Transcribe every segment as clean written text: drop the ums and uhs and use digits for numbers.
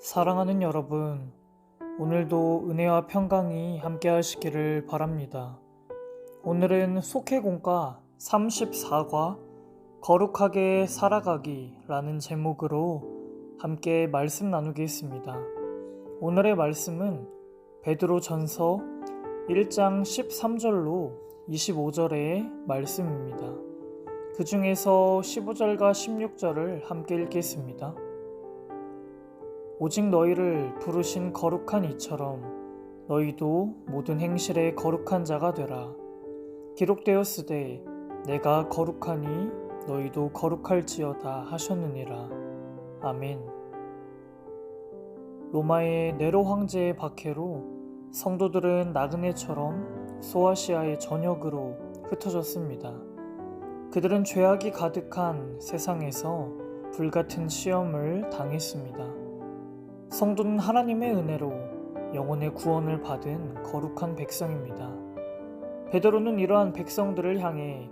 사랑하는 여러분, 오늘도 은혜와 평강이 함께 하시기를 바랍니다. 오늘은 속회공과 34과 거룩하게 살아가기 라는 제목으로 함께 말씀 나누겠습니다. 오늘의 말씀은 베드로전서 1장 13절로 25절의 말씀입니다. 그 중에서 15절과 16절을 함께 읽겠습니다. 오직 너희를 부르신 거룩한 이처럼 너희도 모든 행실에 거룩한 자가 되라. 기록되었으되 내가 거룩하니 너희도 거룩할지어다 하셨느니라. 아멘. 로마의 네로 황제의 박해로 성도들은 나그네처럼 소아시아의 전역으로 흩어졌습니다. 그들은 죄악이 가득한 세상에서 불같은 시험을 당했습니다. 성도는 하나님의 은혜로 영혼의 구원을 받은 거룩한 백성입니다. 베드로는 이러한 백성들을 향해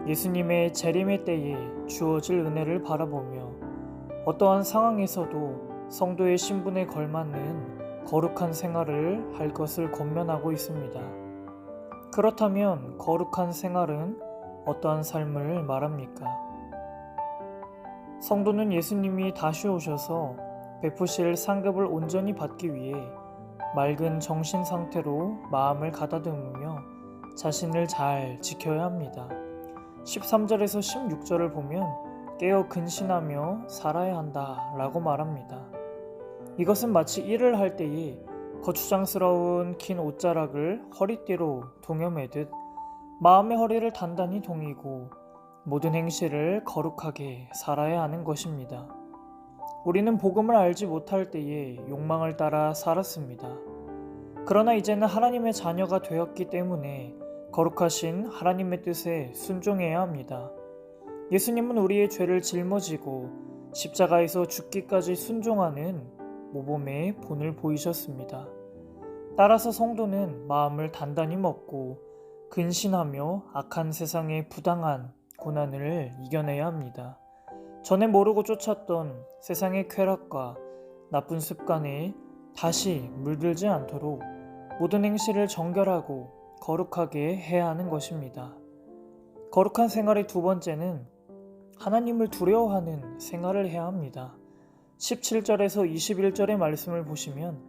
예수님의 재림의 때에 주어질 은혜를 바라보며 어떠한 상황에서도 성도의 신분에 걸맞는 거룩한 생활을 할 것을 권면하고 있습니다. 그렇다면 거룩한 생활은 어떠한 삶을 말합니까? 성도는 예수님이 다시 오셔서 베푸실 상급을 온전히 받기 위해 맑은 정신 상태로 마음을 가다듬으며 자신을 잘 지켜야 합니다. 13절에서 16절을 보면 깨어 근신하며 살아야 한다 라고 말합니다. 이것은 마치 일을 할 때에 거추장스러운 긴 옷자락을 허리띠로 동여매듯 마음의 허리를 단단히 동이고 모든 행실을 거룩하게 살아야 하는 것입니다. 우리는 복음을 알지 못할 때에 욕망을 따라 살았습니다. 그러나 이제는 하나님의 자녀가 되었기 때문에 거룩하신 하나님의 뜻에 순종해야 합니다. 예수님은 우리의 죄를 짊어지고 십자가에서 죽기까지 순종하는 모범의 본을 보이셨습니다. 따라서 성도는 마음을 단단히 먹고 근신하며 악한 세상의 부당한 고난을 이겨내야 합니다. 전에 모르고 쫓았던 세상의 쾌락과 나쁜 습관에 다시 물들지 않도록 모든 행실을 정결하고 거룩하게 해야 하는 것입니다. 거룩한 생활의 두 번째는 하나님을 두려워하는 생활을 해야 합니다. 17절에서 21절의 말씀을 보시면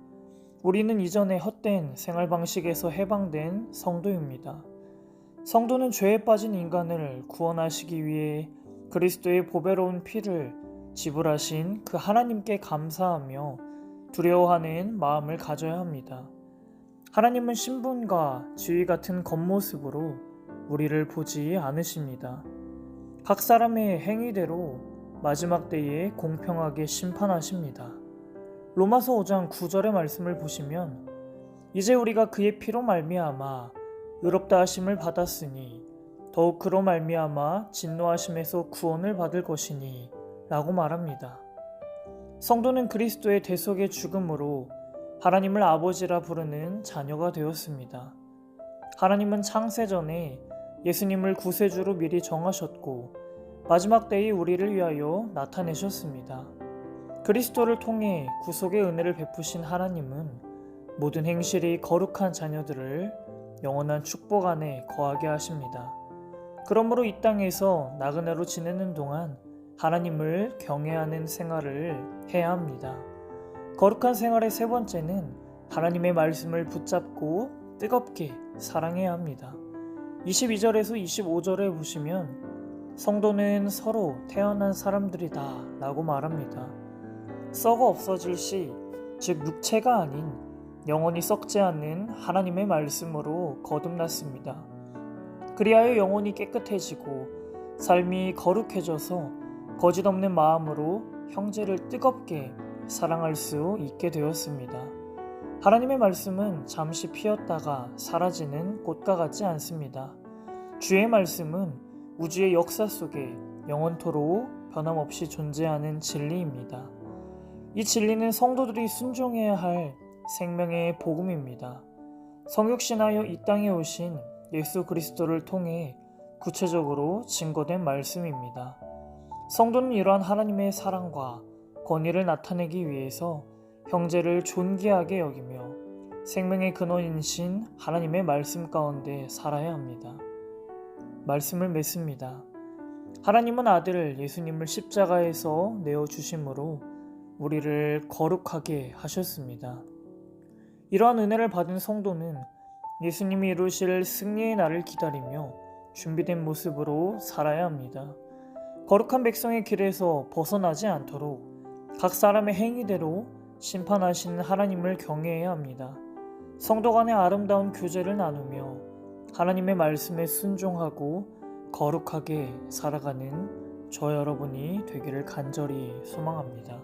우리는 이전에 헛된 생활 방식에서 해방된 성도입니다. 성도는 죄에 빠진 인간을 구원하시기 위해 그리스도의 보배로운 피를 지불하신 그 하나님께 감사하며 두려워하는 마음을 가져야 합니다. 하나님은 신분과 지위 같은 겉모습으로 우리를 보지 않으십니다. 각 사람의 행위대로 마지막 때에 공평하게 심판하십니다. 로마서 5장 9절의 말씀을 보시면 이제 우리가 그의 피로 말미암아 의롭다 하심을 받았으니 더욱 그로 말미암아 진노하심에서 구원을 받을 것이니 라고 말합니다. 성도는 그리스도의 대속의 죽음으로 하나님을 아버지라 부르는 자녀가 되었습니다. 하나님은 창세전에 예수님을 구세주로 미리 정하셨고 마지막 때에 우리를 위하여 나타내셨습니다. 그리스도를 통해 구속의 은혜를 베푸신 하나님은 모든 행실이 거룩한 자녀들을 영원한 축복 안에 거하게 하십니다. 그러므로 이 땅에서 나그네로 지내는 동안 하나님을 경외하는 생활을 해야 합니다. 거룩한 생활의 세 번째는 하나님의 말씀을 붙잡고 뜨겁게 사랑해야 합니다. 22절에서 25절에 보시면 성도는 서로 태어난 사람들이다 라고 말합니다. 썩어 없어질 시, 즉 육체가 아닌 영원히 썩지 않는 하나님의 말씀으로 거듭났습니다. 그리하여 영혼이 깨끗해지고 삶이 거룩해져서 거짓 없는 마음으로 형제를 뜨겁게 사랑할 수 있게 되었습니다. 하나님의 말씀은 잠시 피었다가 사라지는 꽃과 같지 않습니다. 주의 말씀은 우주의 역사 속에 영원토록 변함없이 존재하는 진리입니다. 이 진리는 성도들이 순종해야 할 생명의 복음입니다. 성육신하여 이 땅에 오신 예수 그리스도를 통해 구체적으로 증거된 말씀입니다. 성도는 이러한 하나님의 사랑과 권위를 나타내기 위해서 형제를 존귀하게 여기며 생명의 근원이신 하나님의 말씀 가운데 살아야 합니다. 말씀을 맺습니다. 하나님은 아들 예수님을 십자가에서 내어주심으로 우리를 거룩하게 하셨습니다. 이러한 은혜를 받은 성도는 예수님이 이루실 승리의 날을 기다리며 준비된 모습으로 살아야 합니다. 거룩한 백성의 길에서 벗어나지 않도록 각 사람의 행위대로 심판하시는 하나님을 경외해야 합니다. 성도 간의 아름다운 교제를 나누며 하나님의 말씀에 순종하고 거룩하게 살아가는 저 여러분이 되기를 간절히 소망합니다.